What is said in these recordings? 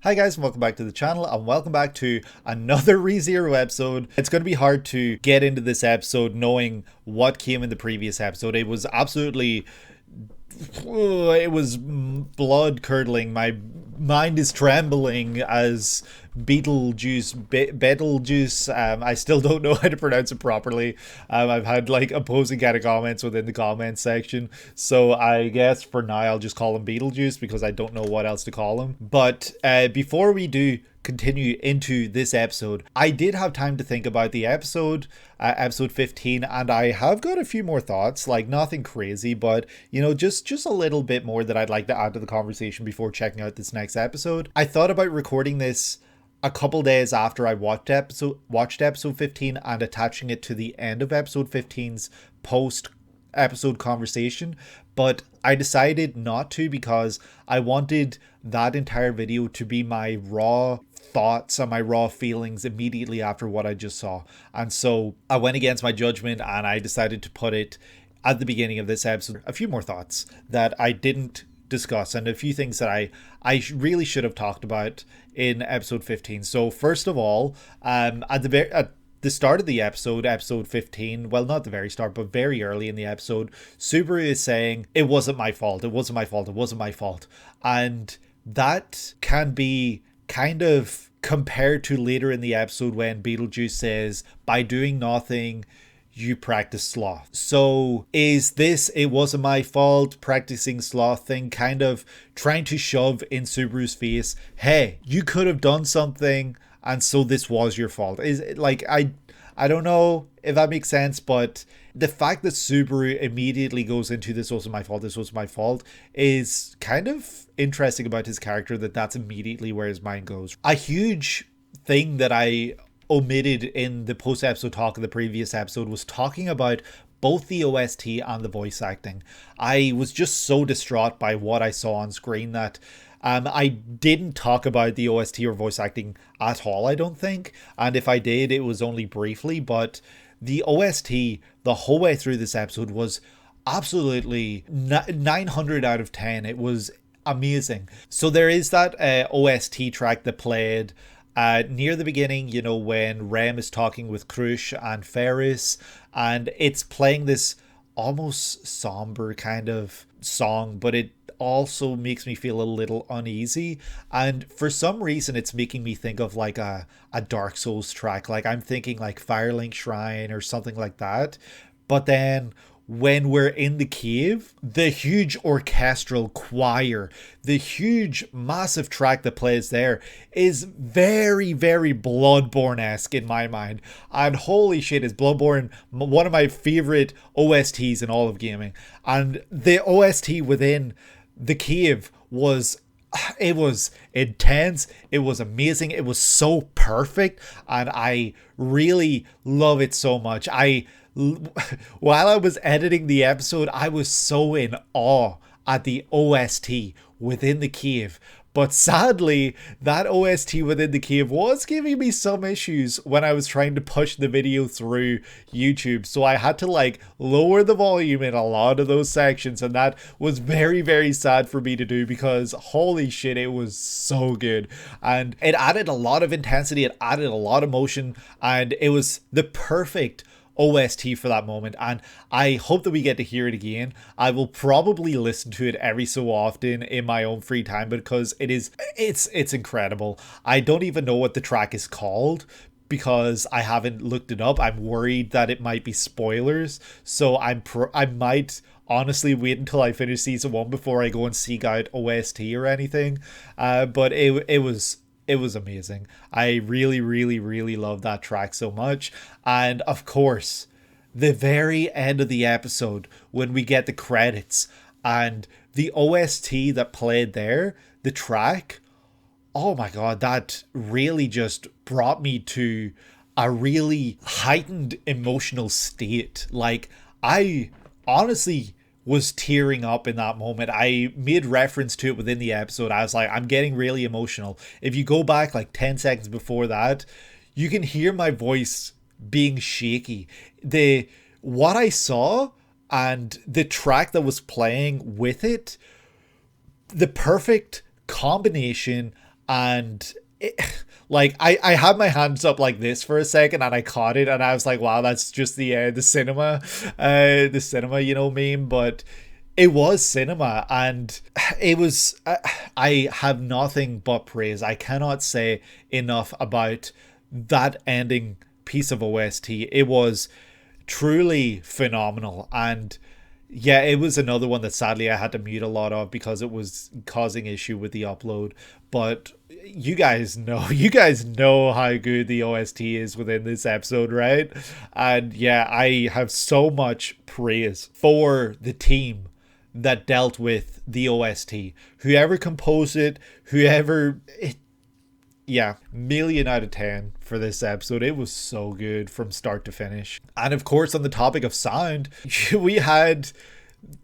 Hi guys, and welcome back to the channel, and welcome back to another ReZero episode. It's going to be hard to get into this episode knowing what came in the previous episode. It was absolutely... it was blood curdling. My mind is trembling as Betelgeuse. I still don't know how to pronounce it properly. I've had like opposing kind of comments within the comment section, so I guess for now I'll just call him Beetlejuice because I don't know what else to call him. But before we do continue into this episode, I did have time to think about the episode, episode 15, and I have got a few more thoughts, like nothing crazy, but you know, just a little bit more that I'd like to add to the conversation before checking out this next episode. I thought about recording this a couple days after I watched episode 15 and attaching it to the end of episode 15's post episode conversation, but I decided not to because I wanted that entire video to be my raw thoughts and my raw feelings immediately after what I just saw. And so I went against my judgment and I decided to put it at the beginning of this episode. A few more thoughts that I didn't discuss and a few things that I really should have talked about in episode 15. So first of all, at the start of the episode 15, well, not the very start, but very early in the episode, Subaru is saying, it wasn't my fault, it wasn't my fault, it wasn't my fault. And that can be kind of compared to later in the episode when Beetlejuice says, by doing nothing, you practice sloth. So is this it wasn't my fault practicing sloth thing kind of trying to shove in Subaru's face, hey, you could have done something and so this was your fault? Is it like, I don't know if that makes sense, but the fact that Subaru immediately goes into this wasn't my fault, this was my fault, is kind of interesting about his character, that's immediately where his mind goes. A huge thing that I omitted in the post-episode talk of the previous episode was talking about both the OST and the voice acting. I was just so distraught by what I saw on screen that I didn't talk about the OST or voice acting at all, I don't think. And if I did, it was only briefly. But the OST, the whole way through this episode, was absolutely 900 out of 10. It was amazing. So there is that OST track that played near the beginning, you know, when Rem is talking with Krush and Ferris, and it's playing this almost somber kind of song, but it also makes me feel a little uneasy, and for some reason it's making me think of like a Dark Souls track. Like I'm thinking like Firelink Shrine or something like that. But then when we're in the cave, the huge orchestral choir, the huge massive track that plays there is very, very Bloodborne-esque in my mind. And holy shit, is Bloodborne one of my favorite OSTs in all of gaming. And the OST within the cave was, it was intense, it was amazing, it was so perfect, and I really love it so much. While I was editing the episode, I was so in awe at the OST within the cave. But sadly, that OST within the cave was giving me some issues when I was trying to push the video through YouTube. So I had to like lower the volume in a lot of those sections. And that was very, very sad for me to do because holy shit, it was so good. And it added a lot of intensity. It added a lot of motion. And it was the perfect OST for that moment, and I hope that we get to hear it again. I will probably listen to it every so often in my own free time because it's incredible. I don't even know what the track is called because I haven't looked it up. I'm worried that it might be spoilers, so I might honestly wait until I finish season 1 before I go and seek out OST or anything. But it was amazing. I really, really, really love that track so much. And of course, the very end of the episode, when we get the credits and the OST that played there, the track, oh my god, that really just brought me to a really heightened emotional state. Like, I honestly was tearing up in that moment. I made reference to it within the episode. I was like, I'm getting really emotional. If you go back like 10 seconds before that, you can hear my voice being shaky. What I saw and the track that was playing with it, the perfect combination And like I had my hands up like this for a second and I caught it and I was like, wow, that's just the cinema meme. But it was cinema, and it was I have nothing but praise. I cannot say enough about that ending piece of OST. It was truly phenomenal. And yeah, it was another one that sadly I had to mute a lot of because it was causing issue with the upload. But you guys know how good the OST is within this episode, right? And yeah, I have so much praise for the team that dealt with the OST. Whoever composed it, yeah, million out of 10 for this episode. It was so good from start to finish. And of course, on the topic of sound, we had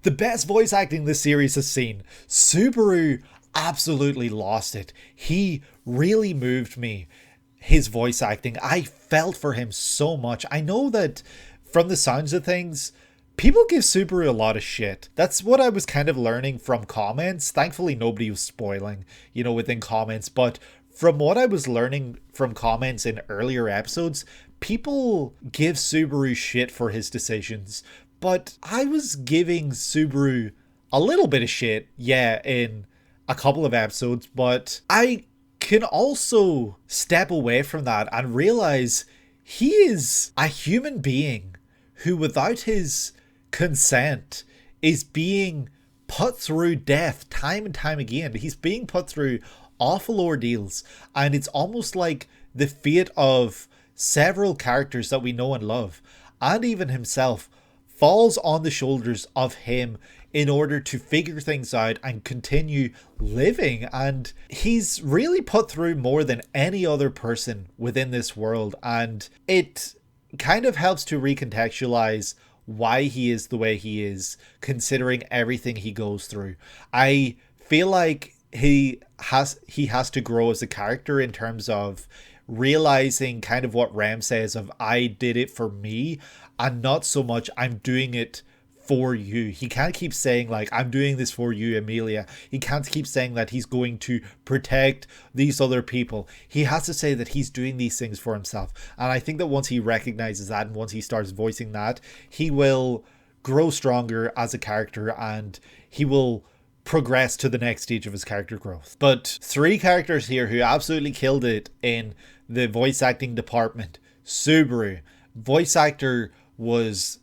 the best voice acting this series has seen. Subaru absolutely lost it. He really moved me. His voice acting, I felt for him so much. I know that from the sounds of things, people give Subaru a lot of shit. That's what I was kind of learning from comments. Thankfully, nobody was spoiling, within comments. But from what I was learning from comments in earlier episodes, people give Subaru shit for his decisions. But I was giving Subaru a little bit of shit, yeah, in a couple of episodes. But I can also step away from that and realize he is a human being who, without his consent, is being put through death time and time again. He's being put through awful ordeals, and it's almost like the fate of several characters that we know and love, and even himself, falls on the shoulders of him in order to figure things out and continue living. And he's really put through more than any other person within this world, and it kind of helps to recontextualize why he is the way he is, considering everything he goes through. I feel like he has to grow as a character in terms of realizing kind of what Ram says of I did it for me, and not so much I'm doing it for you. He can't keep saying like, I'm doing this for you, Amelia. He can't keep saying that he's going to protect these other people. He has to say that he's doing these things for himself. And I think that once he recognizes that, and once he starts voicing that, he will grow stronger as a character, and he will progress to the next stage of his character growth. But 3 characters here who absolutely killed it in the voice acting department. Subaru, voice actor, was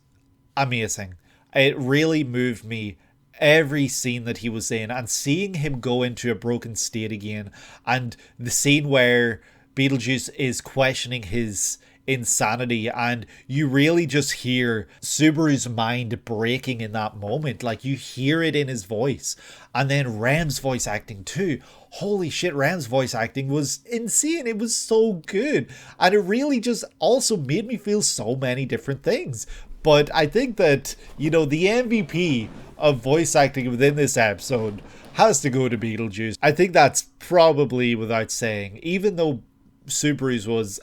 amazing. It really moved me, every scene that he was in, and seeing him go into a broken state again, and the scene where Beetlejuice is questioning his insanity, and you really just hear Subaru's mind breaking in that moment. Like, you hear it in his voice. And then Ram's voice acting too. Holy shit, Ram's voice acting was insane. It was so good, and it really just also made me feel so many different things. But I think that, the MVP of voice acting within this episode has to go to Beetlejuice. I think that's probably without saying. Even though Subaru's was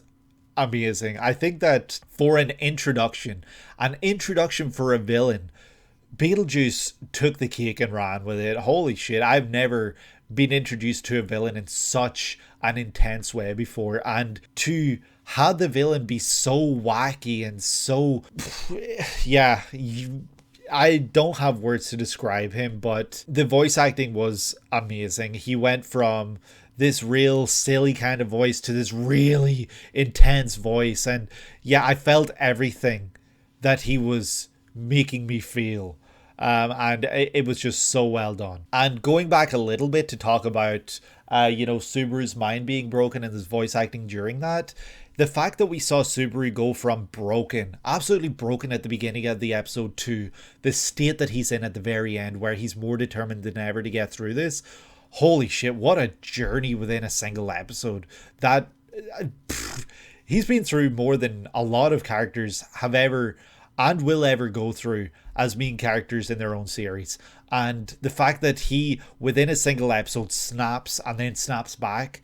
amazing, I think that for an introduction for a villain, Beetlejuice took the cake and ran with it. Holy shit, I've never been introduced to a villain in such an intense way before, and to have the villain be so wacky and so yeah, I don't have words to describe him, but the voice acting was amazing. He went from this real silly kind of voice to this really intense voice, and yeah, I felt everything that he was making me feel. And it was just so well done. And going back a little bit to talk about, Subaru's mind being broken and his voice acting during that, the fact that we saw Subaru go from broken, absolutely broken at the beginning of the episode, to the state that he's in at the very end, where he's more determined than ever to get through this. Holy shit, what a journey within a single episode. That he's been through more than a lot of characters have ever and will ever go through as main characters in their own series. And the fact that he, within a single episode, snaps and then snaps back,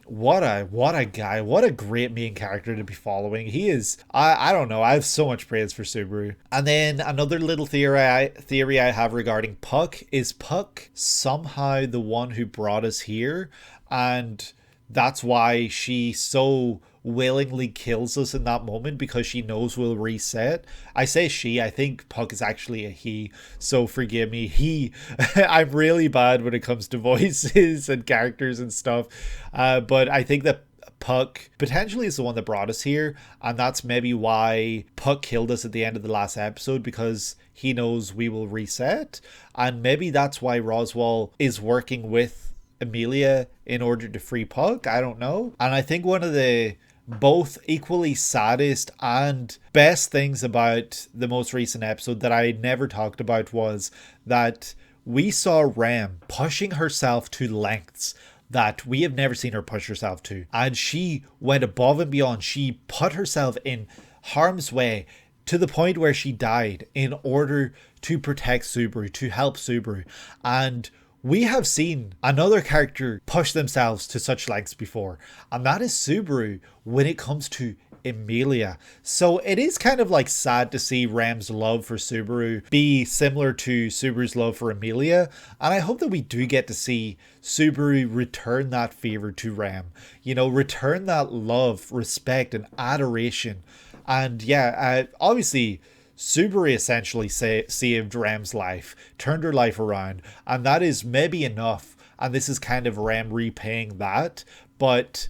what a guy, what a great main character to be following. He is, I don't know, I have so much praise for Subaru. And then another little theory I have regarding Puck is Puck somehow the one who brought us here? And that's why she so willingly kills us in that moment, because she knows we'll reset. I say she, I think Puck is actually a he, so forgive me. I'm really bad when it comes to voices and characters and stuff. But I think that Puck potentially is the one that brought us here, and that's maybe why Puck killed us at the end of the last episode, because he knows we will reset. And maybe that's why Roswaal is working with Emilia in order to free Puck. I don't know. And I think one of the both equally saddest and best things about the most recent episode that I never talked about was that we saw Rem pushing herself to lengths that we have never seen her push herself to. And she went above and beyond. She put herself in harm's way to the point where she died in order to protect Subaru, to help Subaru. And we have seen another character push themselves to such lengths before, and that is Subaru when it comes to Emilia. So it is kind of like sad to see Rem's love for Subaru be similar to Subaru's love for Emilia, and I hope that we do get to see Subaru return that favor to Rem. You know, return that love, respect, and adoration. And yeah, obviously Subaru essentially saved Rem's life, turned her life around, and that is maybe enough. And this is kind of Rem repaying that. But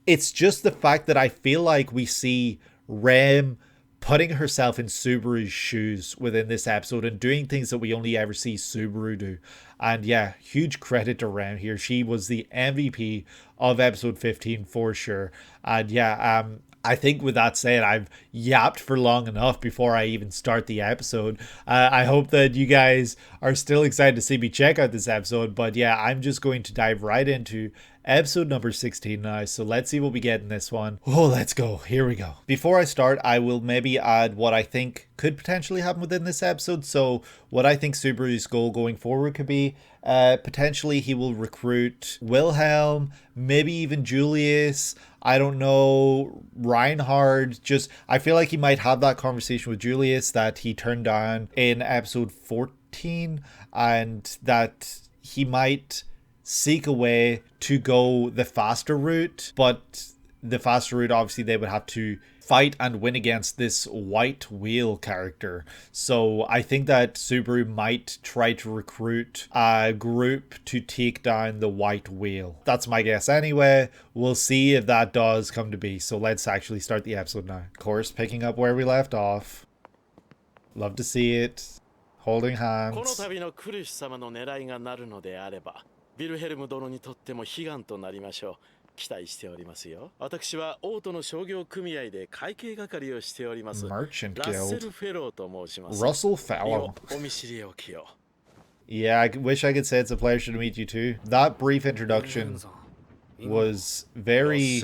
it's just the fact that I feel like we see Rem putting herself in Subaru's shoes within this episode and doing things that we only ever see Subaru do. And yeah, huge credit to Rem here. She was the MVP of episode 15 for sure. And yeah, I think with that said, I've yapped for long enough before I even start the episode. I hope that you guys are still excited to see me check out this episode. But yeah, I'm just going to dive right into episode number 16 now. So let's see what we get in this one. Oh, let's go. Here we go. Before I start, I will maybe add what I think could potentially happen within this episode. So what I think Subaru's goal going forward could be, potentially he will recruit Wilhelm, maybe even Julius, I don't know, Reinhard. Just, I feel like he might have that conversation with Julius that he turned down in episode 14, and that he might seek a way to go the faster route, but the faster route, obviously they would have to fight and win against this White Whale character. So I think that Subaru might try to recruit a group to take down the White Whale. That's my guess anyway. We'll see if that does come to be. So let's actually start the episode now. Of course, picking up where we left off. Love to see it. Holding hands. ヴィルヘルム殿にとっても悲願となりましょう。期待しておりますよ。私はオートの商業組合で会計係をしております。Merchant ラッセル・ Guild. フェローと申します。 Russell Fellow. お見知りおきを。 Yeah, I wish I could say it's a pleasure to meet you too. That brief introduction was very...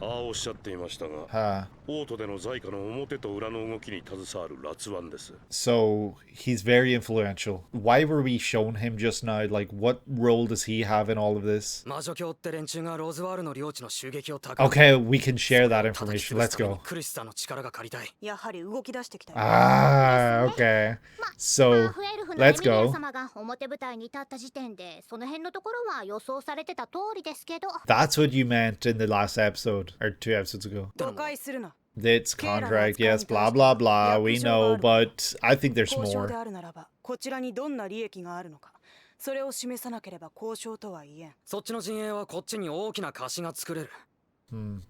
ああおっしゃっていましたが、オートでの在家の表と裏の動きに携わる辣腕です。 So he's very influential. Why were we shown him just now? Like, what role does he have in all of this? Okay, we can share that information. Let's go. Ah, okay. So, let's go. That's what you meant in the last episode, or 2 episodes ago. It's contract, yes, blah blah blah, we know, but I think there's more.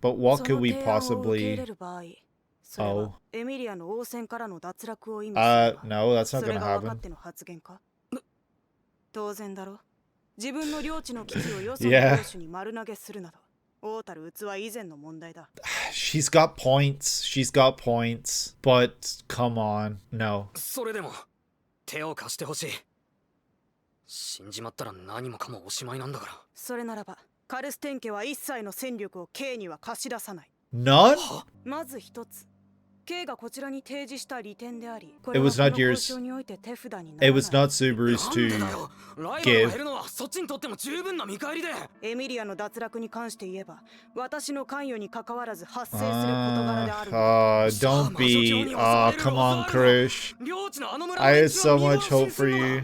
But what could we possibly... Oh. No, that's not gonna happen. Yeah. She's got points, but come on, no. None? It was not yours. It was not Subaru's to give. Don't be. Oh, come on, Krush. I had so much hope for you.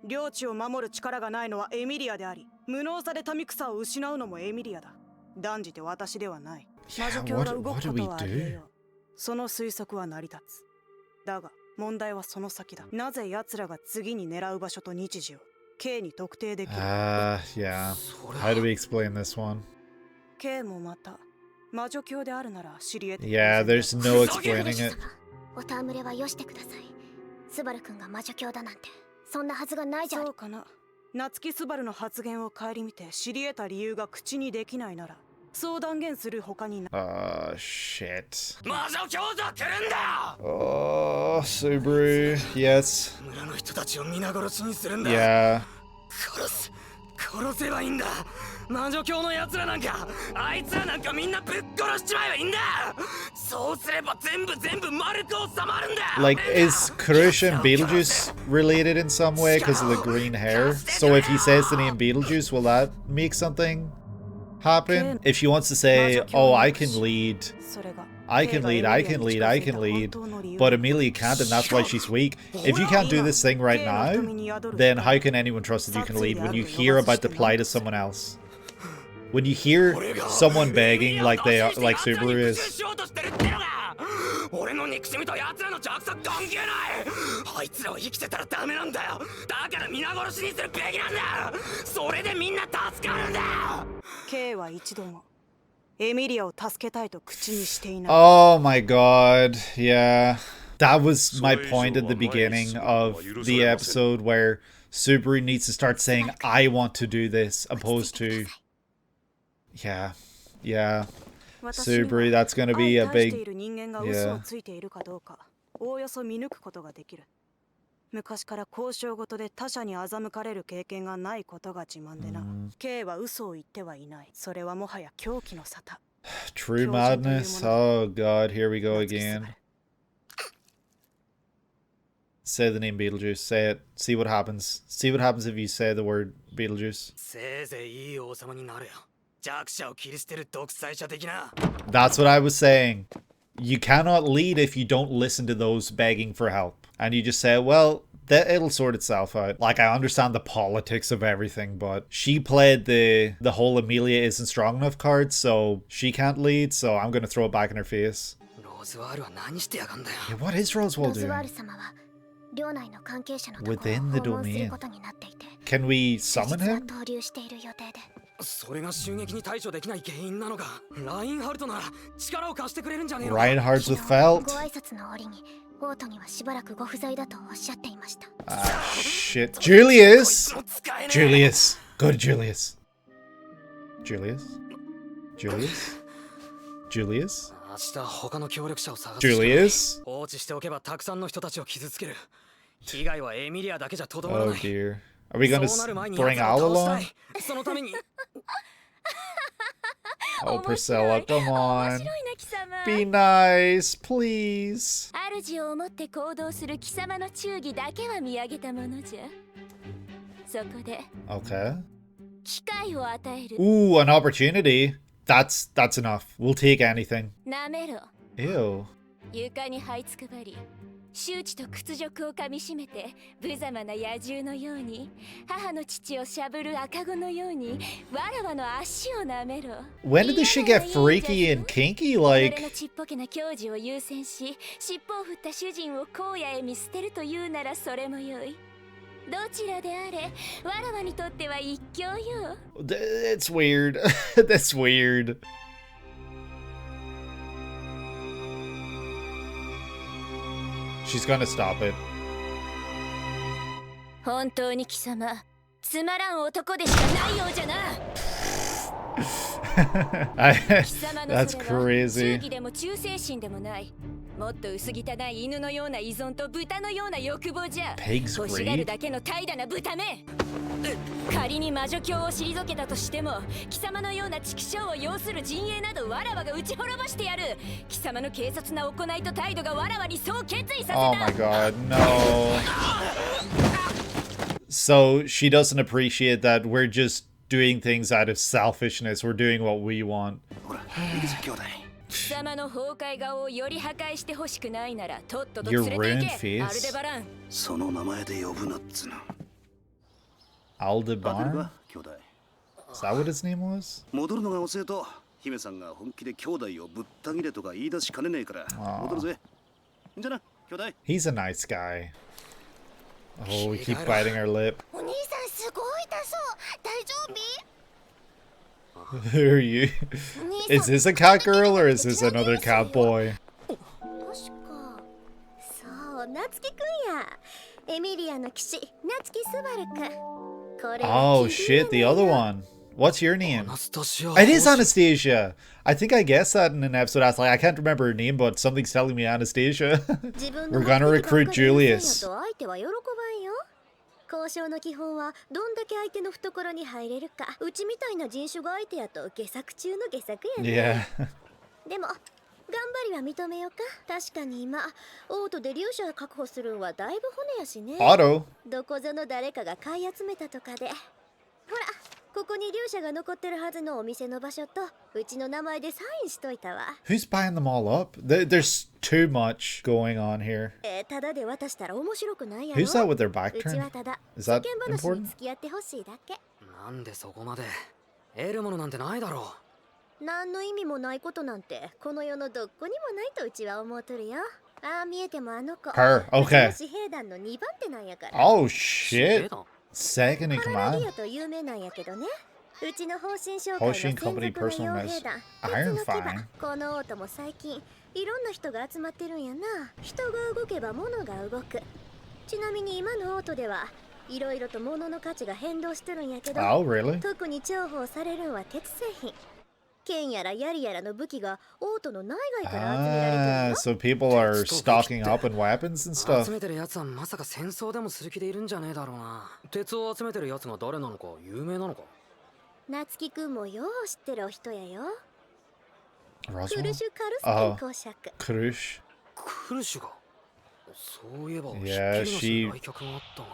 領地を守る力がないのはエミリアであり、無能さで民草を失うのもエミリアだ。断じて私ではない。魔女教が動くことはあり得よう。その推測は成り立つ。だが問題はその先だ。なぜ奴らが次に狙う場所と日時を K に特定できる？ Yeah. How do we explain this one? K もまた魔女教であるなら知り得て。Yeah, there's no explaining it. お戯れはよしてください。スバル君が魔女教だなんてそんなはずがないじゃん。そうかな。夏木スバルの発言を顧みて知り得た理由が口にできないならそう断言する他にない。Shit. 魔女教と来るんだ。Oh, Subaru. Yes. 村の人たちを皆殺しにするんだ。 Yeah. 殺せばいいんだ。魔女教の奴らなんか、あいつらなんかみんなぶっ殺しちまえばいいんだ。そうすれば全部丸く収まるんだ。Like, is Kurusha and Beetlejuice related in some way because of the green hair? So if he says the name Beetlejuice, will that make something happen? If she wants to say, oh, I can lead, but Amelia can't, and that's why she's weak. If you can't do this thing right now, then how can anyone trust that you can lead when you hear about the plight of someone else? When you hear someone begging like Subaru is. 俺の憎しみと奴らの弱さ関係ない。あいつらは生きてたらダメなんだよ。だから皆殺しにするべきなんだ。それでみんな助かるんだ。 K は一度もエミリアを助けたいと口にしていない。 Oh my god, yeah. That was my point at the beginning of the episode where Subaru needs to start saying, I want to do this, opposed to... Yeah. Subaru, that's going to be a big... Yeah. おおよそ見抜くことができる。昔から交渉ごとで他者に欺かれる経験がないことが自慢でな。K は嘘を言ってはいない。それはもはや狂気の沙汰。 True madness. Oh god, here we go again. Say the name Beetlejuice. Say it. See what happens. See what happens if you say the word Beetlejuice. That's what I was saying. You cannot lead if you don't listen to those begging for help. And you just say, well, it'll sort itself out. Like, I understand the politics of everything, but she played the whole Amelia isn't strong enough card, so she can't lead, so I'm going to throw it back in her face. Yeah, what is Roswell doing? Within the domain. Can we summon him? それが襲撃に対処できない原因なのか。ラインハルトなら力を貸してくれるんじゃねえのか。 Reinhardt's with Felt. ご挨拶の折にオートにはしばらくご不在だとおっしゃっていました。 Shit. Julius! Julius. Go to Julius. Julius? Julius? Julius? 明日他の協力者を探す。 Julius? 放置しておけばたくさんの人たちを傷つける。被害はエミリアだけじゃとどまらない。 Oh dear. Are we gonna bring Al along? そのために Oh, Priscilla, come on. Be nice, please. 主を思って行動する貴様の忠義だけは見上げたものじゃ。そこで Okay. 機会を与える。 Ooh, an opportunity. That's enough. We'll take anything. なめろ。 Ew. 床に這いつくばり、羞恥と屈辱をかみしめて無様な野獣のように、母の父をしゃぶる赤子のようにわらわの足をなめろ。 When did this shit get freaky and kinky? 己 Like, のちっぽけな矜持を優先し、尻尾を振った主人を荒野へ見捨てるというならそれもよい。どちらであれ、わらわにとっては一興よ。 it's weird. That's weird. She's gonna stop it. 本当に貴様、つまらん男でしかないようじゃな。That's crazy. 忠義でも忠誠心でもない。もっと薄汚い犬のような依存と豚のような欲望じゃ。 Pig's 欲しがる greed? だけの怠惰な豚め。仮に魔女教を退けたとしても、貴様のような畜生を要する陣営などわらわが打ち滅ぼしてやる。貴様の軽率な行いと態度がわらわにそう決意させた。 Oh my god, no. So she doesn't appreciate that we're just doing things out of selfishness. We're doing what we want. 貴様の崩壊顔をより破壊してほしくないならとっとと Your 連れて ruined 行け。アルデ face? バラン。その名前で呼ぶなっつな。Aldebaran? Is that what his name was? 戻るのが遅いと姫さんが本気で兄弟をぶった切れとか言い出しかねねえから戻るぜ。じゃな、兄弟。He's a nice guy. Oh, we keep biting our lip. お兄さんすごい痛そう。大丈夫？ Who are you? Is this a cat girl or is this another cat boy? 確かそう夏希くんや。エミリアの騎士夏希スバルくん。これ Oh shit, the other one. What's your name? It is Anastasia. I think I guessed that in an episode. I was like, I can't remember her name, but something's telling me Anastasia. We're gonna recruit Julius. 交渉の基本はどんだけ相手の懐に入れるか。うちみたいな人種が相手やと下策中の下策やね。Yeah. でも頑張りは認めようか。確かに今オートで粒子を確保するんはだいぶ骨やしね。Otto. どこぞの誰かが買い集めたとかで。ほら、ここに粒子が残ってるはずのお店の場所とうちの名前でサインしといたわ。Who's buying them all up? There's too much going on here. ただで渡したら面白くないやろ。 Who's that with their back うちは turned? ただ Is 世 that 間話に important? 付き合ってほしいだけ。なんでそこまで得るものなんてないだろ何の意味もないことなんてこの世のどこにもないとうちは思うとるよ。ああ見えてもあの子 Her, okay. うちの紙兵団の2番手なんやから。 Oh う。 shit. Second in パララリ command? アと有名なんやけどね。うちの方針紹介の Hoshin 専 Company 属の personal 傭兵団 Iron 鉄の牙 Fine. このオートも最近いろんな人が集まってるんやな。人が動けば物が動く。ちなみに今のオートではいろいろと物の価値が変動してるんやけど、 Oh, really? 特に重宝されるんは鉄製品。剣やら槍やらの武器がオートの内外から集められてる Ah, よ。 so people are stocking up on weapons and 集 stuff. めてるやつはまさか戦争でもする気でいるんじゃねえだろうな。鉄を集めてるやつが誰なのか有名なのか。夏希くんもよう知ってるお人やよ。クル Roswell? シュ・カルスキン公爵。 Krush? クルシュが。そういえば Yeah, ひっきりなしに来客があったな。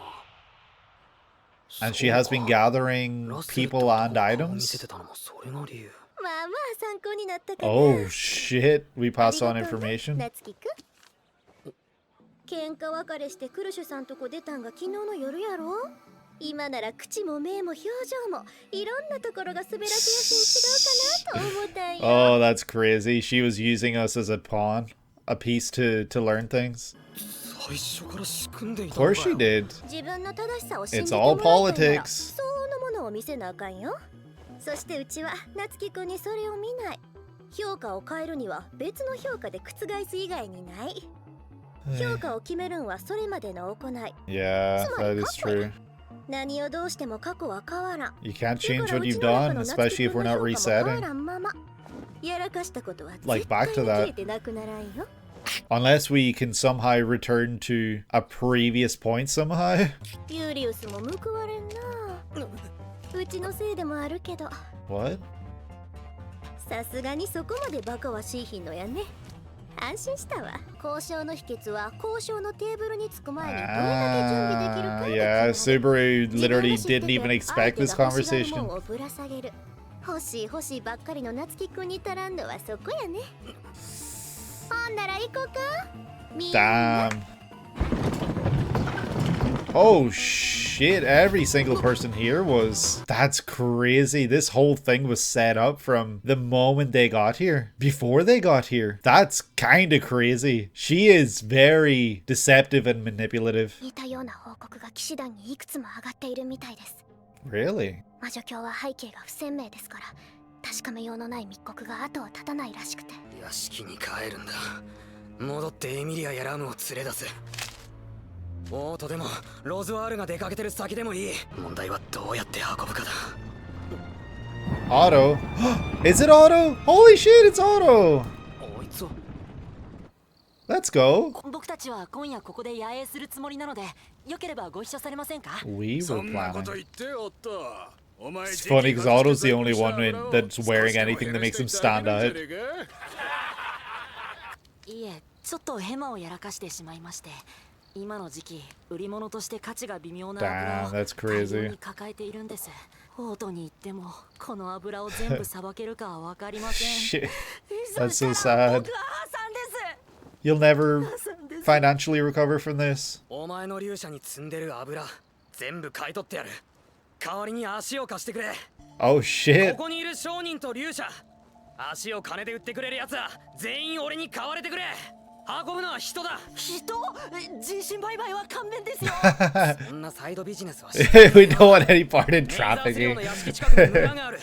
And she has been gathering ラッセル people と and 顔を見せ items? てたのもそれが理由。まあまあ参考になったかな。 Oh shit. We あ passed り on がとうね information? 夏希くん。喧嘩別れしてクルシュさんとこ出たんが昨日の夜やろ。今なら口も目も表情もいろんなところが滑らせやすい違うかなと思ったんよ。 Oh, that's crazy. She was using us as a pawn, a piece to learn things. 最初から仕組んでい Of たのか course よ。 she did. 自分の正しさを信 It's じて all もらいたいなら politics. 相応のものを見せなあかんよ。そしてうちは夏希くんにそれを見ない。評価を変えるには別の評価で覆す以外にない。評価を決めるんはそれまでの行い。 Yeah, that is true. 何をどうしても過去は変わらん。 You can't だ change から what う you've ちの中 done, の especially if we're 夏 not 希くんの評価も変わ resetting. らんまま。やらかしたことは Like, 絶対 back に to 消 that. えてなくならんよ。 Unless we can somehow return to a previous point somehow. ユーリウスも報われんな。うちのせいでもあるけど、 What? さすがにそこまでバカはしいひんのやね。安心したわ。交渉の秘訣は交渉のテーブルに着く前にどれだけ準備できるか Ah, で yeah, 決まる。 Subaru 自分 literally が知ってて didn't even 相 expect 手 this が欲しがるも conversation. んをぶら下げる。欲しい欲しいばっかりの夏希くんに足らんのはそこやね。ほんなら行こうか。みんな。 Damn. Oh shit, every single person here was... That's crazy. This whole thing was set up from the moment they got here. Before they got here. That's kind of crazy. She is very deceptive and manipulative. 似たような報告が騎士団にいくつも上がっているみたいです。 Really? 魔女教は背景が不鮮明ですから確かめようのない密告が後を絶たないらしくて。屋敷に帰るんだ。戻ってエミリアやラムを連れ出す。オートでもロズワールが出かけてる先でもいい。問題はどうやって運ぶかだ。 Otto? Is it Otto? Holy shit, it's Otto! あいつは Let's go. 僕たちは今夜ここで野営するつもりなので、よければご一緒されませんか？ We were そんなこ planning. と言っておった。お前 It's funny because Otto's the only one that's wearing anything that makes him stand out. いえ、ちょっとヘマをやらかしてしまいまして、今の時期売り物として価値が微妙な Damn, 油を that's crazy. 大量に抱えているんです。オートに行ってもこの油を全部さばけるかはわかりません。 Shit. That's so 僕 sad. は破産です。 You'll never financially recover from this. お前の流車に積んでる油全部買い取ってやる。代わりに足を貸してくれ。 Oh shit. ここにいる商人と勇者、足を金で売ってくれるやつは全員俺に買われてくれ。運ぶのは人だ。人？人身売買は勘弁ですよ。そんなサイドビジネスは We don't want any part in trafficking. 屋敷近くに村がある。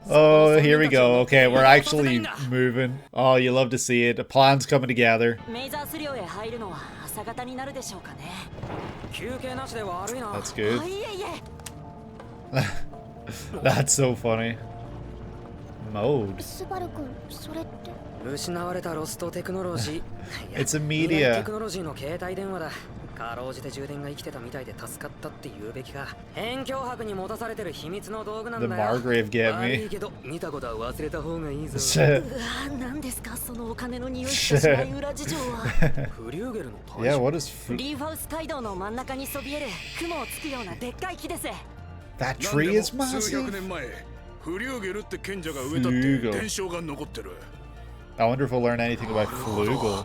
Oh, here we go. Okay, we're actually moving. Oh, you love to see it. The plan's coming together. メイザース寮へ入るのは朝方になるでしょうかね。休憩なしで悪いな。 That's good. いえいえ。That's so funny. Mode. スバル君、それって。失われたロストテクノロジー。 It's a 未来 media. テクノロジーの携帯電話だ。かろうじて充電が生きてたみたいで助かったって言うべきか。辺境博に持たされてる秘密の道具なん The だよ。 Margrave get 悪い me. けど見たことは忘れた方がいいぞ。 Shit. うわー、なんですかそのお金の匂いしかしない裏事情は。フリューゲルの大 Yeah, 将。 what isリーファウス街道の真ん中にそびえる雲をつくようなでっかい木です。 that tree is 数百 massive? 年前フリューゲルって賢者が植えたって伝承が残ってる。 I wonder if we'll learn anything about Flugel.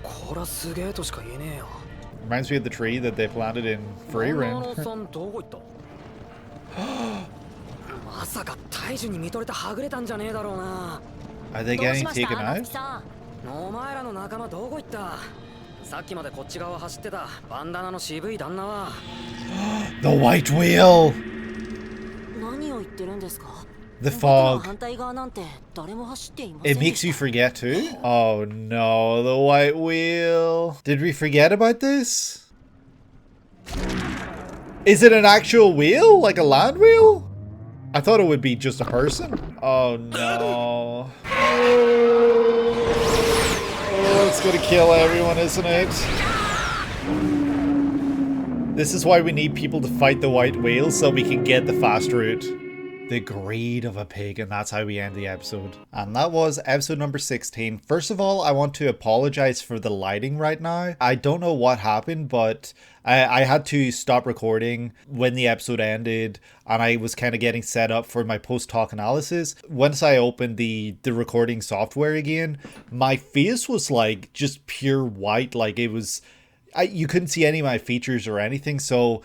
こらすげえとしか言えねえよ。 Reminds me of the tree that they planted in Freerin. さんどこ行った？まさか大樹に見とれてはぐれたんじゃねえだろうな。 Are they どう getting しました taken 夏 out? 木さん。お前らの仲間どこ行った？さっきまでこっち側走ってたバンダナの渋い旦那は。 The white wheel! 何を言ってるんですか？ The 僕の fog. 反対側なんて誰も走っていません It で makes し you た。 forget too? Oh no, the white wheel. Did we forget about this? Is it an actual wheel? Like a land wheel? I thought it would be just a person. Oh no. Oh, it's gonna kill everyone, isn't it? This is why we need people to fight the white whale so we can get the fast route. The greed of a pig, and that's how we end the episode. And that was episode number 16. First of all, I want to apologize for the lighting right now. I don't know what happened, but I had to stop recording when the episode ended, and I was kind of getting set up for my post-talk analysis. Once I opened the recording software again, my face was like just pure white. Like it was, you couldn't see any of my features or anything, so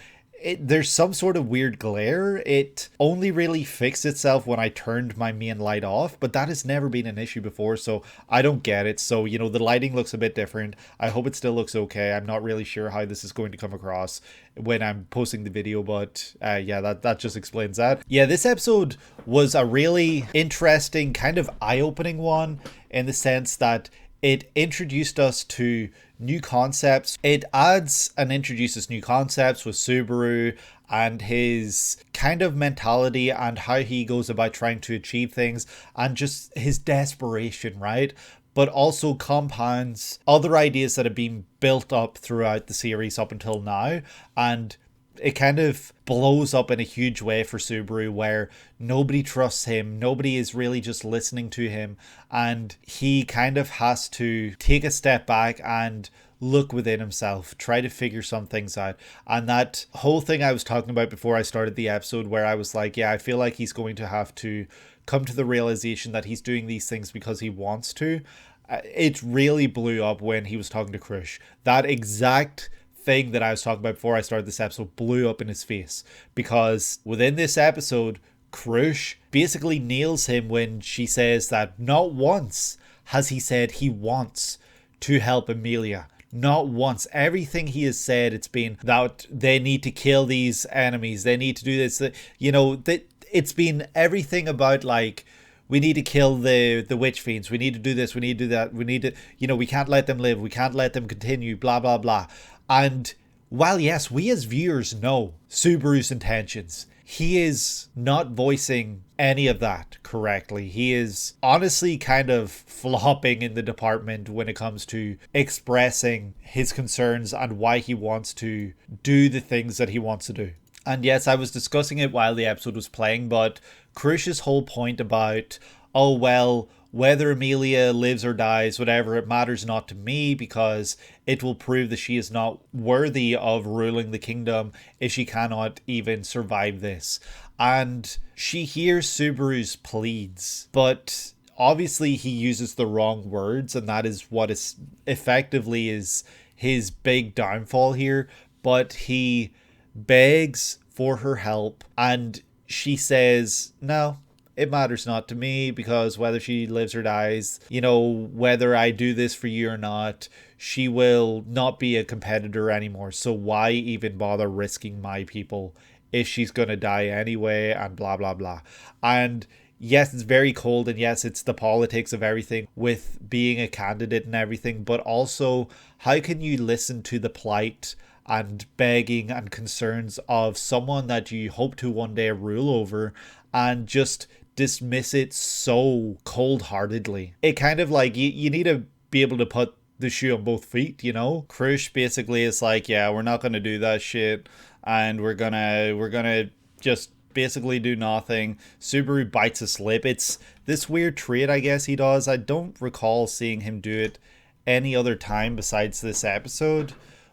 there's some sort of weird glare. It only really fixed itself when I turned my main light off, but that has never been an issue before, so I don't get it. So, you know, the lighting looks a bit different. I hope it still looks okay. I'm not really sure how this is going to come across when I'm posting the video, but yeah, that just explains that. Yeah, this episode was a really interesting, kind of eye-opening one in the sense that it introduced us to new concepts. It adds and introduces new concepts with Subaru and his kind of mentality and how he goes about trying to achieve things and just his desperation, right? But also compounds other ideas that have been built up throughout the series up until now, and it kind of blows up in a huge way for Subaru where nobody trusts him, nobody is really just listening to him, and he kind of has to take a step back and look within himself, try to figure some things out. And that whole thing I was talking about before I started the episode where I was like, yeah, I feel like he's going to have to come to the realization that he's doing these things because he wants to. It really blew up when he was talking to Krush. That exact thing that I was talking about before I started this episode blew up in his face, because within this episode, Krush basically nails him when she says that not once has he said he wants to help Amelia. Not once. Everything he has said, it's been that they need to kill these enemies, they need to do this, you know, that it's been everything about like, we need to kill the witch fiends, we need to do this, we need to do that, we need to, you know, we can't let them live, we can't let them continue, blah blah blah. And while yes, we as viewers know Subaru's intentions, he is not voicing any of that correctly. He is honestly kind of flopping in the department when it comes to expressing his concerns and why he wants to do the things that he wants to do. And yes, I was discussing it while the episode was playing, but Krush's whole point about, oh well, whether Amelia lives or dies, whatever, it matters not to me because it will prove that she is not worthy of ruling the kingdom if she cannot even survive this. And she hears Subaru's pleads, but obviously he uses the wrong words, and that is what is effectively is his big downfall here. But he begs for her help, and she says, no, it matters not to me, because whether she lives or dies, you know, whether I do this for you or not, she will not be a competitor anymore. So why even bother risking my people if she's going to die anyway, and blah, blah, blah. And yes, it's very cold, and yes, it's the politics of everything with being a candidate and everything, but also, how can you listen to the plight and begging and concerns of someone that you hope to one day rule over and just dismiss it so cold-heartedly? It kind of like, you need to be able to put the shoe on both feet, you know? Krush basically is like, yeah, we're not gonna do that shit, and we're gonna just basically do nothing. Subaru bites his lip. It's this weird trait, I guess, he does. I don't recall seeing him do it any other time besides this episode,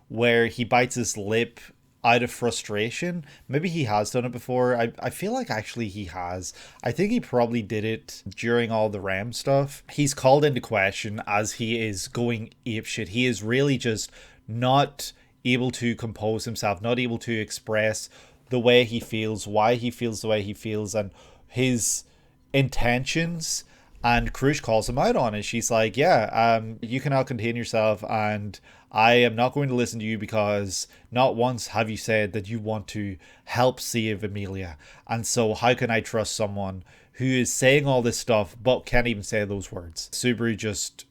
where he bites his lip out of frustration. Maybe he has done it before. I feel like actually he has. I think he probably did it during all the Ram stuff. He's called into question as he is going apeshit. He is really just not able to compose himself, not able to express the way he feels, why he feels the way he feels, and his intentions. And Krush calls him out on it. She's like, yeah, you cannot contain yourself, and I am not going to listen to you, because not once have you said that you want to help save Emilia. And so how can I trust someone who is saying all this stuff but can't even say those words? Subaru just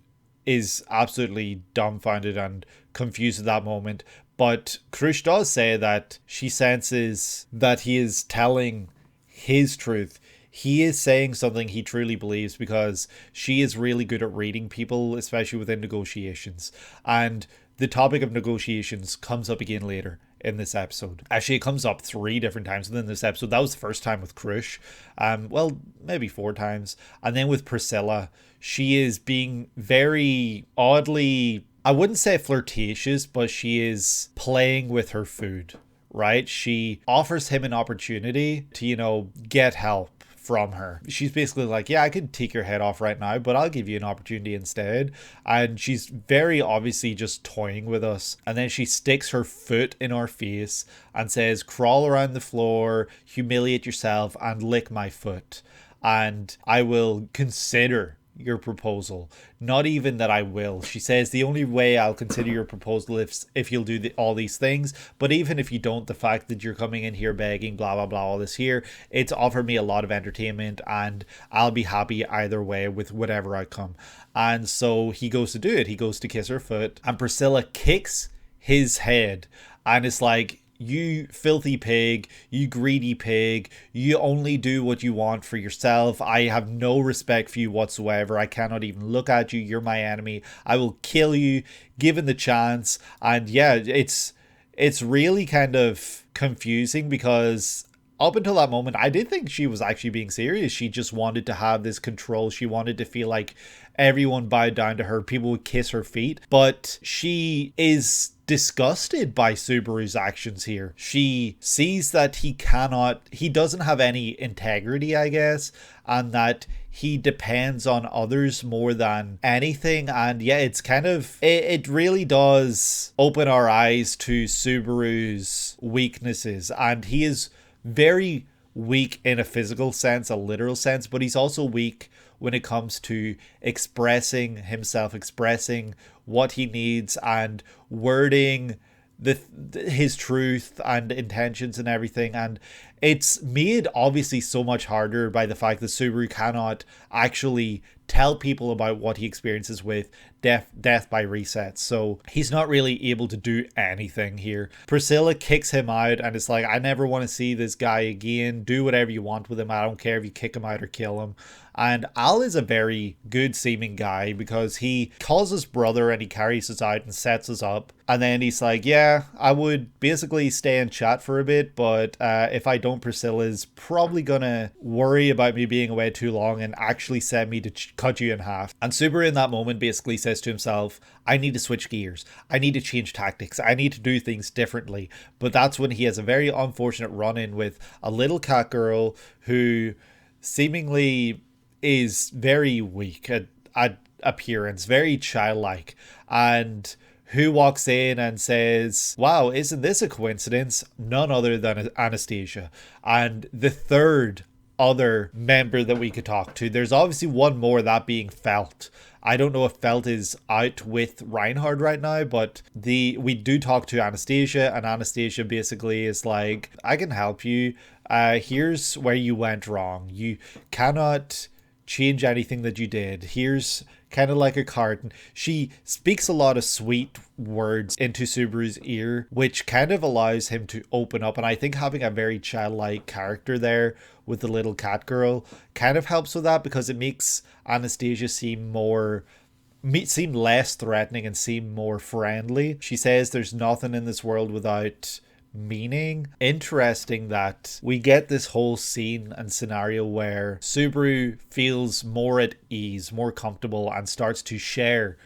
is absolutely dumbfounded and confused at that moment. But Krush does say that she senses that he is telling his truth. He is saying something he truly believes, because she is really good at reading people, especially within negotiations. And the topic of negotiations comes up again later in this episode. Actually, it comes up 3 different times within this episode. That was the first time with Krush. Well, maybe 4 times. And then with Priscilla, she is being very oddly, I wouldn't say flirtatious, but she is playing with her food, right? She offers him an opportunity to, you know, get help from her. She's basically like, yeah, I could take your head off right now, but I'll give you an opportunity instead. And she's very obviously just toying with us. And then she sticks her foot in our face and says, crawl around the floor, humiliate yourself, and lick my foot, and I will consider your proposal. Not even that I will. She says the only way I'll consider your proposal is if you'll do all these things. But even if you don't, the fact that you're coming in here begging, blah, blah, blah, all this here, it's offered me a lot of entertainment, and I'll be happy either way with whatever outcome. And so he goes to do it. He goes to kiss her foot, and Priscilla kicks his head, and it's like, you filthy pig, you greedy pig, you only do what you want for yourself. I have no respect for you whatsoever. I cannot even look at you. You're my enemy. I will kill you given the chance. And yeah, it's really kind of confusing, because up until that moment, I did think she was actually being serious. She just wanted to have this control. She wanted to feel like everyone bowed down to her. People would kiss her feet. But she is disgusted by Subaru's actions here. She sees that he doesn't have any integrity, I guess, and that he depends on others more than anything. And yeah, it's kind of, it really does open our eyes to Subaru's weaknesses. And he is very weak in a physical sense, a literal sense, but he's also weak when it comes to expressing himself, expressing what he needs, and wording his truth and intentions and everything. And it's made obviously so much harder by the fact that Subaru cannot actually tell people about what he experiences with death by reset. So he's not really able to do anything here. Priscilla kicks him out, and it's like, I never want to see this guy again. Do whatever you want with him. I don't care if you kick him out or kill him. And Al is a very good seeming guy, because he calls his brother and he carries us out and sets us up. And then he's like, yeah, I would basically stay and chat for a bit, but if I don't, Priscilla's probably gonna worry about me being away too long and actually send me to cut you in half. And Subaru in that moment basically says to himself, I need to switch gears. I need to change tactics. I need to do things differently. But that's when he has a very unfortunate run-in with a little cat girl who seemingly is very weak at appearance, very childlike, and who walks in and says, wow, isn't this a coincidence? None other than Anastasia. And the third other member that we could talk to, there's obviously one more, that being Felt. I don't know if Felt is out with Reinhard right now, but we do talk to Anastasia, and Anastasia basically is like, I can help you. Here's where you went wrong. You cannot change anything that you did. Here's kind of like a carton. She speaks a lot of sweet words into Subaru's ear, which kind of allows him to open up. And I think having a very childlike character there with the little cat girl kind of helps with that, because it makes Anastasia seem less threatening and seem more friendly. She says there's nothing in this world without meaning. Interesting that we get this whole scene and scenario where Subaru feels more at ease, more comfortable, and starts to share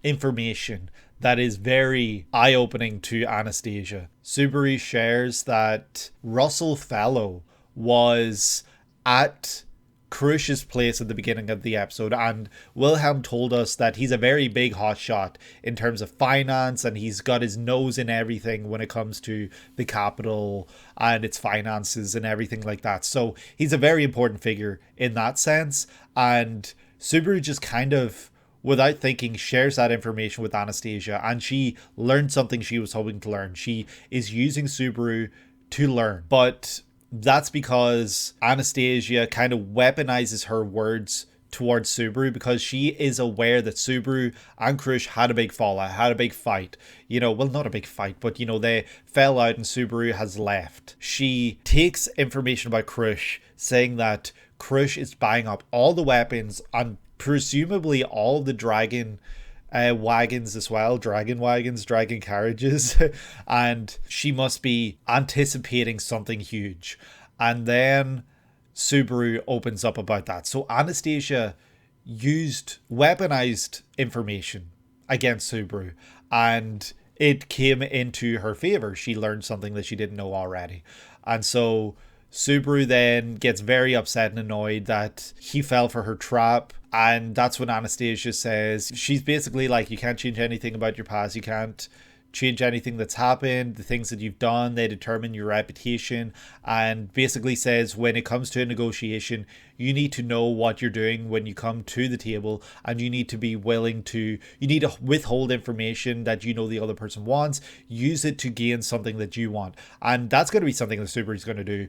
information that is very eye-opening to Anastasia. Subaru shares that Russell Fellow was at Krush's place at the beginning of the episode, and Wilhelm told us that he's a very big hotshot in terms of finance, and he's got his nose in everything when it comes to the capital and its finances and everything like that. So he's a very important figure in that sense, and Subaru just kind of, without thinking, shares that information with Anastasia, and she learned something she was hoping to learn. She is using Subaru to learn, but that's because Anastasia kind of weaponizes her words towards Subaru, because she is aware that Subaru and Krush had a big fallout, had a big fight. Well, not a big fight, but they fell out and Subaru has left. She takes information about Krush, saying that Krush is buying up all the weapons and presumably all the dragon wagons as well, dragon carriages, and she must be anticipating something huge. And then Subaru opens up about that. So Anastasia used weaponized information against Subaru, and it came into her favor. She learned something that she didn't know already. And so Subaru then gets very upset and annoyed that he fell for her trap. And that's when Anastasia says, she's basically like, you can't change anything about your past. You can't change anything that's happened. The things that you've done, they determine your reputation. And basically says, when it comes to a negotiation, you need to know what you're doing when you come to the table, and you need to be willing to, you need to withhold information that you know the other person wants, use it to gain something that you want. And that's going to be something that Subaru's going to do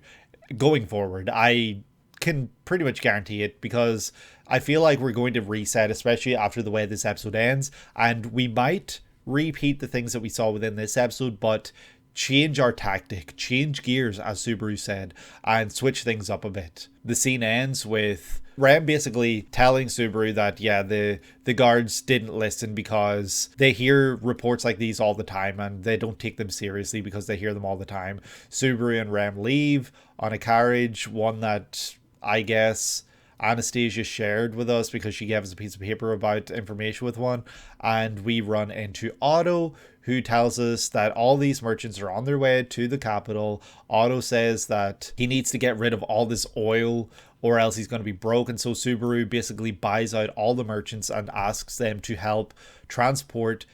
going forward. I can pretty much guarantee it, because I feel like we're going to reset, especially after the way this episode ends, and we might repeat the things that we saw within this episode, but change our tactic, change gears, as Subaru said, and switch things up a bit. The scene ends with Ram basically telling Subaru that, yeah, the guards didn't listen because they hear reports like these all the time and they don't take them seriously because they hear them all the time. Subaru and Ram leave on a carriage, one that I guess Anastasia shared with us because she gave us a piece of paper about information with one, and we run into Otto, who tells us that all these merchants are on their way to the capital. Otto says that he needs to get rid of all this oil or else he's going to be broke, and so Subaru basically buys out all the merchants and asks them to help transport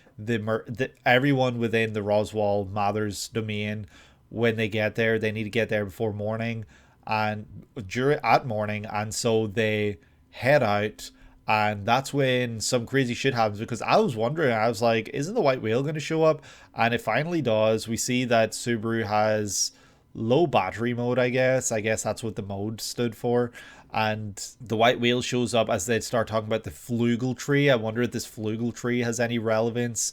everyone within the Roswell Mathers domain. When they get there, they need to get there before morning, and at morning, and so they head out, and that's when some crazy shit happens, because I was wondering, I was like, isn't the white whale going to show up? And it finally does. We see that Subaru has low battery mode, I guess that's what the mode stood for, and the white whale shows up as they start talking about the flugel tree. I wonder if this flugel tree has any relevance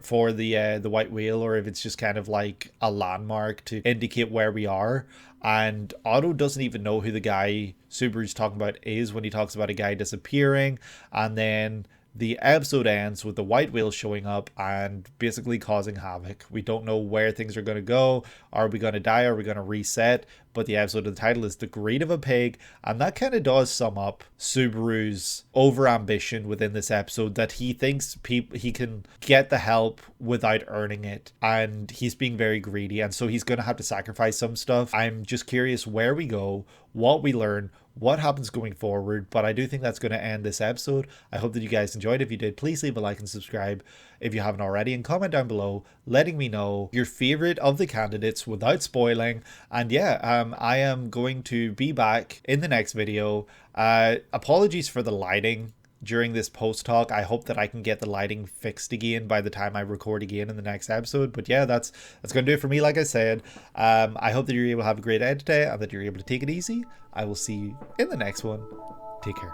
for the white whale, or if it's just kind of like a landmark to indicate where we are. And Otto doesn't even know who the guy Subaru's talking about is when he talks about a guy disappearing. And then the episode ends with the white whale showing up and basically causing havoc. We don't know where things are going to go. Are we going to die? Are we going to reset? but the episode of the title is The Greed of a Pig, and that kind of does sum up Subaru's overambition within this episode, that he thinks he can get the help without earning it, and he's being very greedy, and so he's going to have to sacrifice some stuff. I'm just curious where we go, what we learn, what happens going forward, but I do think that's going to end this episode. I hope that you guys enjoyed. If you did, please leave a like and subscribe if you haven't already, and comment down below letting me know your favorite of the candidates without spoiling. And yeah, I am going to be back in the next video. Apologies for the lighting during this post talk. I hope that I can get the lighting fixed again by the time I record again in the next episode. But yeah, that's gonna do it for me. Like I said, I hope that you're able to have a great day today and that you're able to take it easy. I will see you in the next one. Take care.